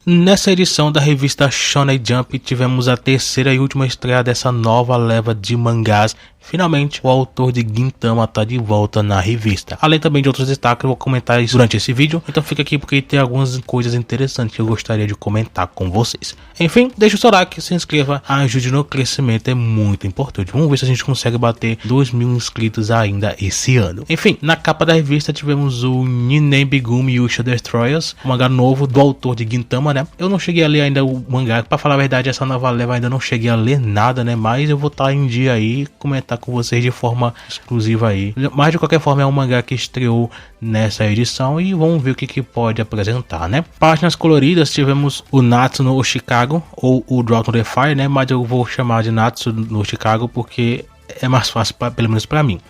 Nessa edição da revista Shonen Jump tivemos a terceira e última estreia dessa nova leva de mangás. Finalmente, o autor de Gintama tá de volta na revista. Além também de outros destaques, eu vou comentar isso durante esse vídeo. Então fica aqui porque tem algumas coisas interessantes que eu gostaria de comentar com vocês. Enfim, deixa o seu like, se inscreva, ajude no crescimento, é muito importante. Vamos ver se a gente consegue bater 2.000 inscritos ainda esse ano. Enfim, na capa da revista tivemos o Ninen Bigumi Yusha Destroyers, um mangá novo do autor de Gintama, né? Eu não cheguei a ler ainda o mangá, pra falar a verdade, essa nova leva ainda não cheguei a ler nada, né? Mas eu vou estar em dia aí, comentar com vocês de forma exclusiva aí. Mas de qualquer forma é um mangá que estreou nessa edição e vamos ver o que pode apresentar, né? Páginas coloridas, tivemos o Natsu no Chicago, ou o Drop no the Fire, né? Mas eu vou chamar de Natsu no Chicago porque é mais fácil, pelo menos pra mim.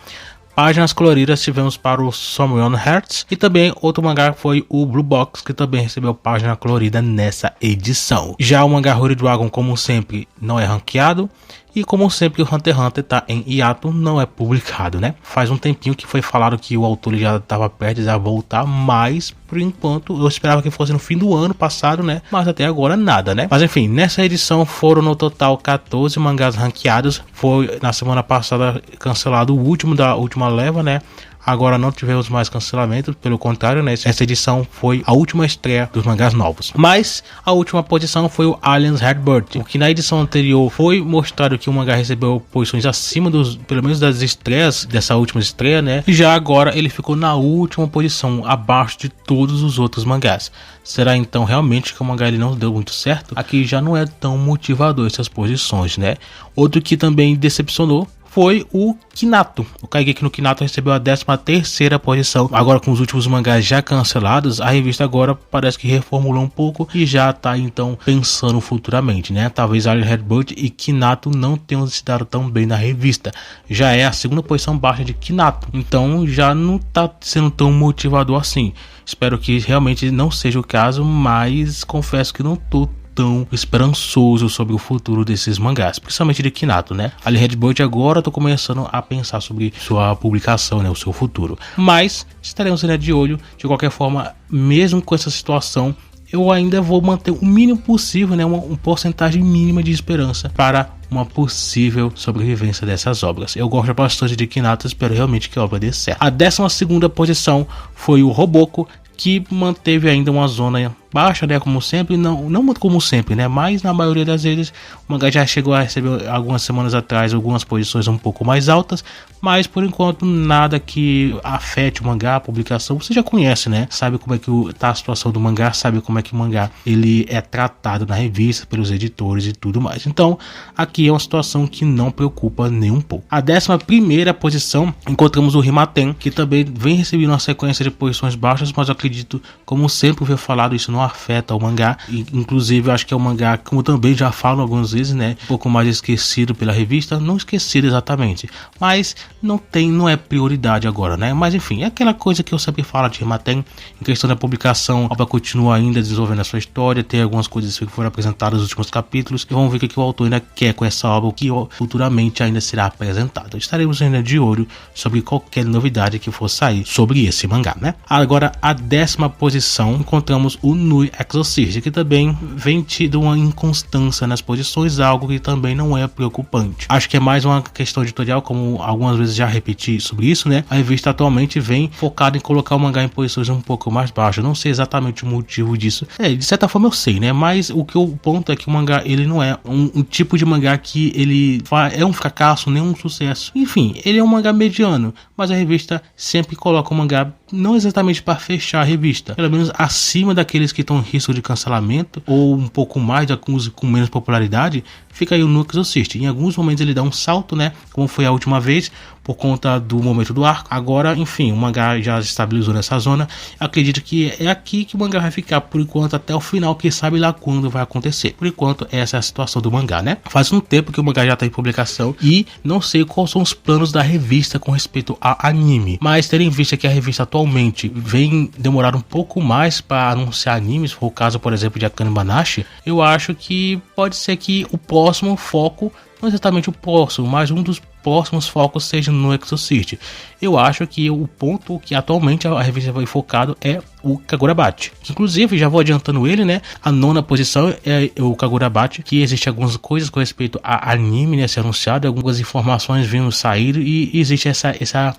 Páginas coloridas tivemos para o Someone Hearts e também outro mangá foi o Blue Box, que também recebeu página colorida nessa edição. Já o mangá Holy Dragon, como sempre, não é ranqueado. E como sempre o Hunter x Hunter tá em hiato, não é publicado, né? Faz um tempinho que foi falado que o autor já estava perto de voltar, mas por enquanto eu esperava que fosse no fim do ano passado, né? Mas até agora nada, né? Mas enfim, nessa edição foram no total 14 mangás ranqueados. Foi na semana passada cancelado o último da última leva, né? Agora não tivemos mais cancelamento, pelo contrário, né? Essa edição foi a última estreia dos mangás novos. Mas a última posição foi o Aliens Heartbird, o que na edição anterior foi mostrado que o mangá recebeu posições acima dos, pelo menos das estreias dessa última estreia, né? E já agora ele ficou na última posição, abaixo de todos os outros mangás. Será então realmente que o mangá ele não deu muito certo? Aqui já não é tão motivador essas posições, né? Outro que também decepcionou foi o Kinato. O Kaigeki no Kinato recebeu a 13ª posição. Agora com os últimos mangás já cancelados, a revista agora parece que reformulou um pouco e já tá então pensando futuramente, né? Talvez Alien Headbutt e Kinato não tenham se dado tão bem na revista. Já é a segunda posição baixa de Kinato, então já não tá sendo tão motivador assim. Espero que realmente não seja o caso, mas confesso que não tô tão esperançoso sobre o futuro desses mangás, principalmente de Kinato, né? Ali Redbolt agora tô começando a pensar sobre sua publicação, né? O seu futuro. Mas estaremos ainda de olho. De qualquer forma, mesmo com essa situação, eu ainda vou manter o mínimo possível, né? Uma porcentagem mínima de esperança para uma possível sobrevivência dessas obras. Eu gosto bastante de Kinato, espero realmente que a obra dê certo. A 12ª posição foi o Roboko, que manteve ainda uma zona baixa, né, como sempre, não como sempre, né, mas na maioria das vezes o mangá já chegou a receber algumas semanas atrás algumas posições um pouco mais altas, mas por enquanto nada que afete o mangá, a publicação. Você já conhece, né, sabe como é que tá a situação do mangá, sabe como é que o mangá ele é tratado na revista pelos editores e tudo mais. Então aqui é uma situação que não preocupa nem um pouco. A 11ª posição encontramos o Rimaten, que também vem recebendo uma sequência de posições baixas, mas eu acredito, como sempre foi falado, isso não afeta o mangá. E, inclusive eu acho que é um mangá, como também já falo algumas vezes, né, um pouco mais esquecido pela revista, não esquecido exatamente, mas não é prioridade agora, né? Mas enfim, é aquela coisa que eu sempre falo de Rimaten, em questão da publicação, a obra continua ainda desenvolvendo a sua história, tem algumas coisas que foram apresentadas nos últimos capítulos, e vamos ver o que o autor ainda quer com essa obra, o que futuramente ainda será apresentado. Estaremos ainda de olho sobre qualquer novidade que for sair sobre esse mangá, né? Agora, a 10ª posição, encontramos o Nui Exorcist, que também vem tido uma inconstância nas posições, algo que também não é preocupante. Acho que é mais uma questão editorial, como algumas vezes já repeti sobre isso, né? A revista atualmente vem focada em colocar o mangá em posições um pouco mais baixas. Não sei exatamente o motivo disso. De certa forma eu sei, né? Mas o ponto é que o mangá, ele não é um tipo de mangá que ele é um fracasso, nem um sucesso. Enfim, ele é um mangá mediano, mas a revista sempre coloca o mangá não exatamente para fechar a revista, pelo menos acima daqueles que estão em risco de cancelamento, ou um pouco mais de alguns com menos popularidade, fica aí o Nui Exorcist. Em alguns momentos ele dá um salto, né, como foi a última vez, por conta do momento do arco. Agora, enfim, o mangá já se estabilizou nessa zona. Acredito que é aqui que o mangá vai ficar por enquanto até o final, que sabe lá quando vai acontecer. Por enquanto, essa é a situação do mangá, né? Faz um tempo que o mangá já está em publicação e não sei quais são os planos da revista com respeito a anime, mas tendo em vista que a revista atualmente vem demorar um pouco mais para anunciar animes, for o caso, por exemplo, de Akane Banashi, eu acho que pode ser que o próximo foco, não exatamente o próximo, mas um dos próximos focos seja no Exorcist. Eu acho que o ponto que atualmente a revista vai focado é o Kagurabachi. Inclusive, já vou adiantando ele, né? A 9ª posição é o Kagurabachi, que existe algumas coisas com respeito a anime, né? Ser anunciado, algumas informações vindo sair e existe essa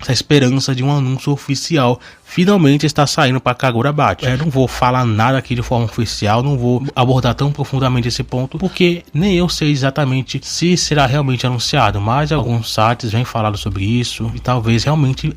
esperança de um anúncio oficial. Finalmente está saindo para Kagurabachi. Eu não vou falar nada aqui de forma oficial, não vou abordar tão profundamente esse ponto, porque nem eu sei exatamente se será realmente anunciado, mas alguns sites vêm falando sobre isso e talvez realmente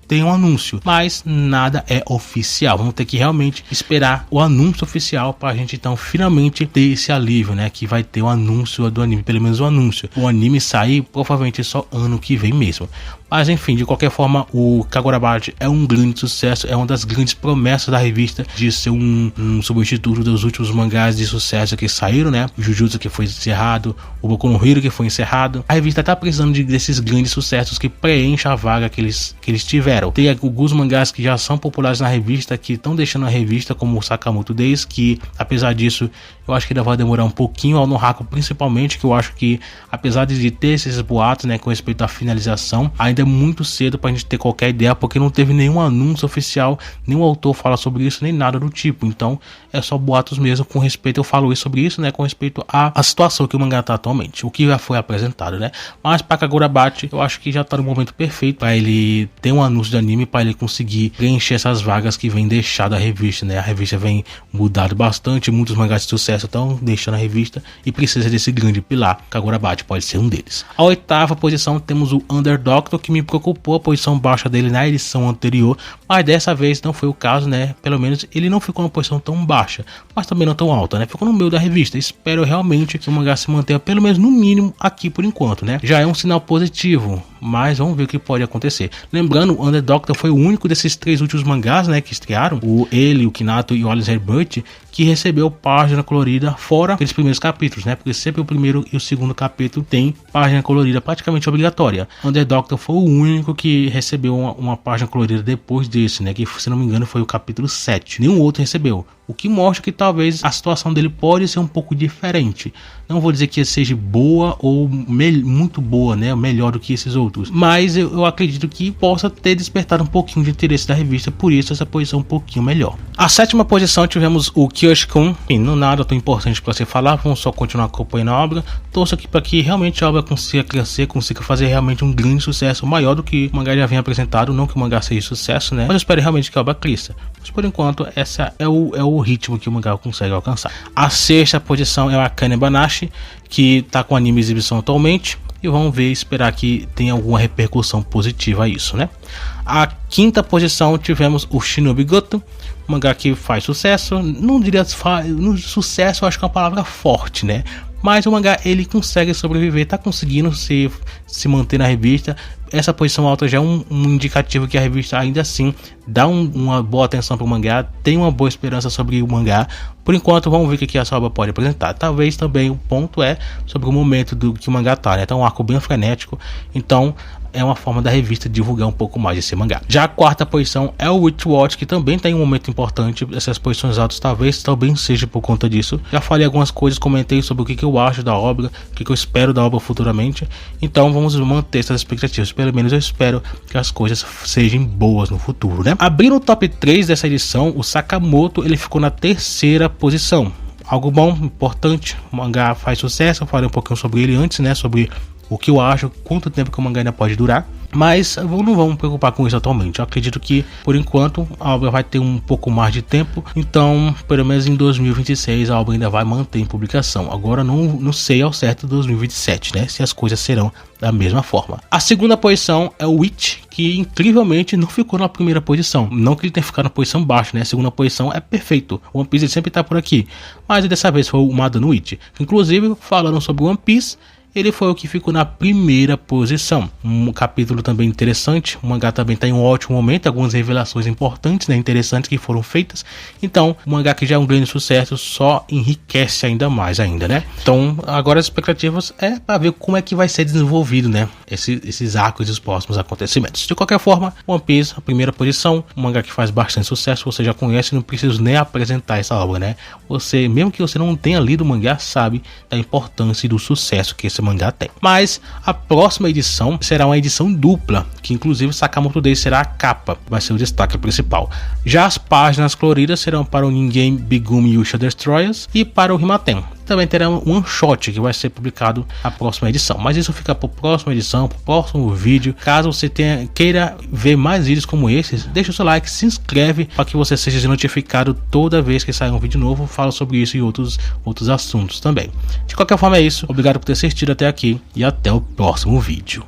tem um anúncio, mas nada é oficial. Vamos ter que realmente esperar o anúncio oficial para a gente então finalmente ter esse alívio, né? Que vai ter o anúncio do anime, pelo menos o anúncio. O anime sair provavelmente só ano que vem mesmo. Mas enfim, de qualquer forma, o Kagurabachi é um grande sucesso, é uma das grandes promessas da revista de ser um substituto dos últimos mangás de sucesso que saíram, né? O Jujutsu, que foi encerrado, o Boku no Hero, que foi encerrado. A revista tá precisando desses grandes sucessos que preenchem a vaga que eles tiveram. Tem alguns mangás que já são populares na revista, que estão deixando a revista, como o Sakamoto Days, que apesar disso, eu acho que ainda vai demorar um pouquinho, ao Nohako principalmente, que eu acho que apesar de ter esses boatos, né, com respeito à finalização, ainda é muito cedo pra gente ter qualquer ideia, porque não teve nenhum anúncio oficial, nenhum autor fala sobre isso, nem nada do tipo. Então é só boatos mesmo com respeito, eu falo isso sobre isso, né, com respeito à situação que o mangá tá atualmente, o que já foi apresentado, né. Mas para Kagurabachi, eu acho que já tá no momento perfeito para ele ter um anúncio de anime, para ele conseguir preencher essas vagas que vem deixado a revista, né. A revista vem mudado bastante, muitos mangás de sucesso estão deixando a revista e precisa desse grande pilar. Kagurabachi pode ser um deles. A 8ª posição temos o Under Doctor, que me preocupou a posição baixa dele na edição anterior, mas dessa vez não foi o caso, né? Pelo menos ele não ficou numa posição tão baixa, mas também não tão alta, né? Ficou no meio da revista. Espero realmente que o mangá se mantenha pelo menos no mínimo aqui por enquanto, né? Já é um sinal positivo, mas vamos ver o que pode acontecer. Lembrando, o Under Doctor foi o único desses 3 últimos mangás, né, que estrearam, o Kinato e o Alice Herbert, que recebeu página colorida fora aqueles primeiros capítulos, né? Porque sempre o primeiro e o segundo capítulo tem página colorida praticamente obrigatória. Under Doctor foi o único que recebeu uma página colorida depois desse, né? Que, se não me engano, foi o capítulo 7. Nenhum outro recebeu. O que mostra que talvez a situação dele pode ser um pouco diferente. Não vou dizer que seja boa ou muito boa, né? Melhor do que esses outros. Mas eu acredito que possa ter despertado um pouquinho de interesse da revista. Por isso essa posição um pouquinho melhor. A 7ª posição tivemos o Kyoshi-kun. Não nada tão importante para se falar. Vamos só continuar acompanhando a obra. Torço aqui para que realmente a obra consiga crescer, consiga fazer realmente um grande sucesso, maior do que o mangá já vinha apresentado. Não que o mangá seja sucesso, né? Mas eu espero realmente que a obra cresça. Mas por enquanto, essa é o ritmo que o mangá consegue alcançar. A 6ª posição é o Akane Banashi, que tá com anime exibição atualmente. E vamos ver, esperar que tenha alguma repercussão positiva a isso, né? A 5ª posição tivemos o Shinobi Goto, um mangá que faz sucesso. Não diria sucesso, eu acho que é uma palavra forte, né? Mas o mangá ele consegue sobreviver, tá conseguindo se manter na revista. Essa posição alta já é um indicativo que a revista ainda assim dá uma boa atenção para o mangá, tem uma boa esperança sobre o mangá. Por enquanto vamos ver o que essa obra pode apresentar. Talvez também o ponto é sobre o momento do que o mangá tá, né? Tá um arco bem frenético, então é uma forma da revista divulgar um pouco mais esse mangá. Já a 4ª posição é o Witchwatch, que também tem um momento importante. Essas posições altas talvez também seja por conta disso. Já falei algumas coisas, comentei sobre o que eu acho da obra, o que eu espero da obra futuramente. Então vamos manter essas expectativas. Pelo menos eu espero que as coisas sejam boas no futuro, né? Abrindo o top 3 dessa edição, o Sakamoto ele ficou na 3ª posição. Algo bom, importante. O mangá faz sucesso. Eu falei um pouquinho sobre ele antes, né? Sobre o que eu acho, quanto tempo que o mangá ainda pode durar. Mas não vamos preocupar com isso atualmente. Eu acredito que, por enquanto, a obra vai ter um pouco mais de tempo. Então, pelo menos em 2026, a obra ainda vai manter em publicação. Agora, não sei ao certo 2027, né? Se as coisas serão da mesma forma. A 2ª posição é o Witch, que incrivelmente não ficou na 1ª posição. Não que ele tenha ficado na posição baixa, né? A 2ª posição é perfeito. O One Piece sempre tá por aqui. Mas dessa vez foi o Madano Witch. Inclusive, falando sobre o One Piece, ele foi o que ficou na 1ª posição. Um capítulo também interessante. O mangá também está em um ótimo momento. Algumas revelações importantes, né, interessantes que foram feitas. Então, o mangá que já é um grande sucesso só enriquece ainda mais, né? Então, agora as expectativas é para ver como é que vai ser desenvolvido, né? Esses arcos e os próximos acontecimentos. De qualquer forma, One Piece, a 1ª posição. Um mangá que faz bastante sucesso. Você já conhece, não preciso nem apresentar essa obra, né? Você, mesmo que você não tenha lido o mangá, sabe da importância e do sucesso que esse o mangá tem. Mas a próxima edição será uma edição dupla, que inclusive Sakamoto Days será a capa, vai ser o destaque principal. Já as páginas coloridas serão para o Ningen Bigumi Yusha Destroyers e para o Himaten. Também terá um one shot que vai ser publicado na próxima edição, mas isso fica para a próxima edição, para o próximo vídeo. Caso você queira ver mais vídeos como esses, deixa o seu like, se inscreve para que você seja notificado toda vez que sair um vídeo novo. Falo sobre isso e outros assuntos também. De qualquer forma é isso, obrigado por ter assistido até aqui e até o próximo vídeo.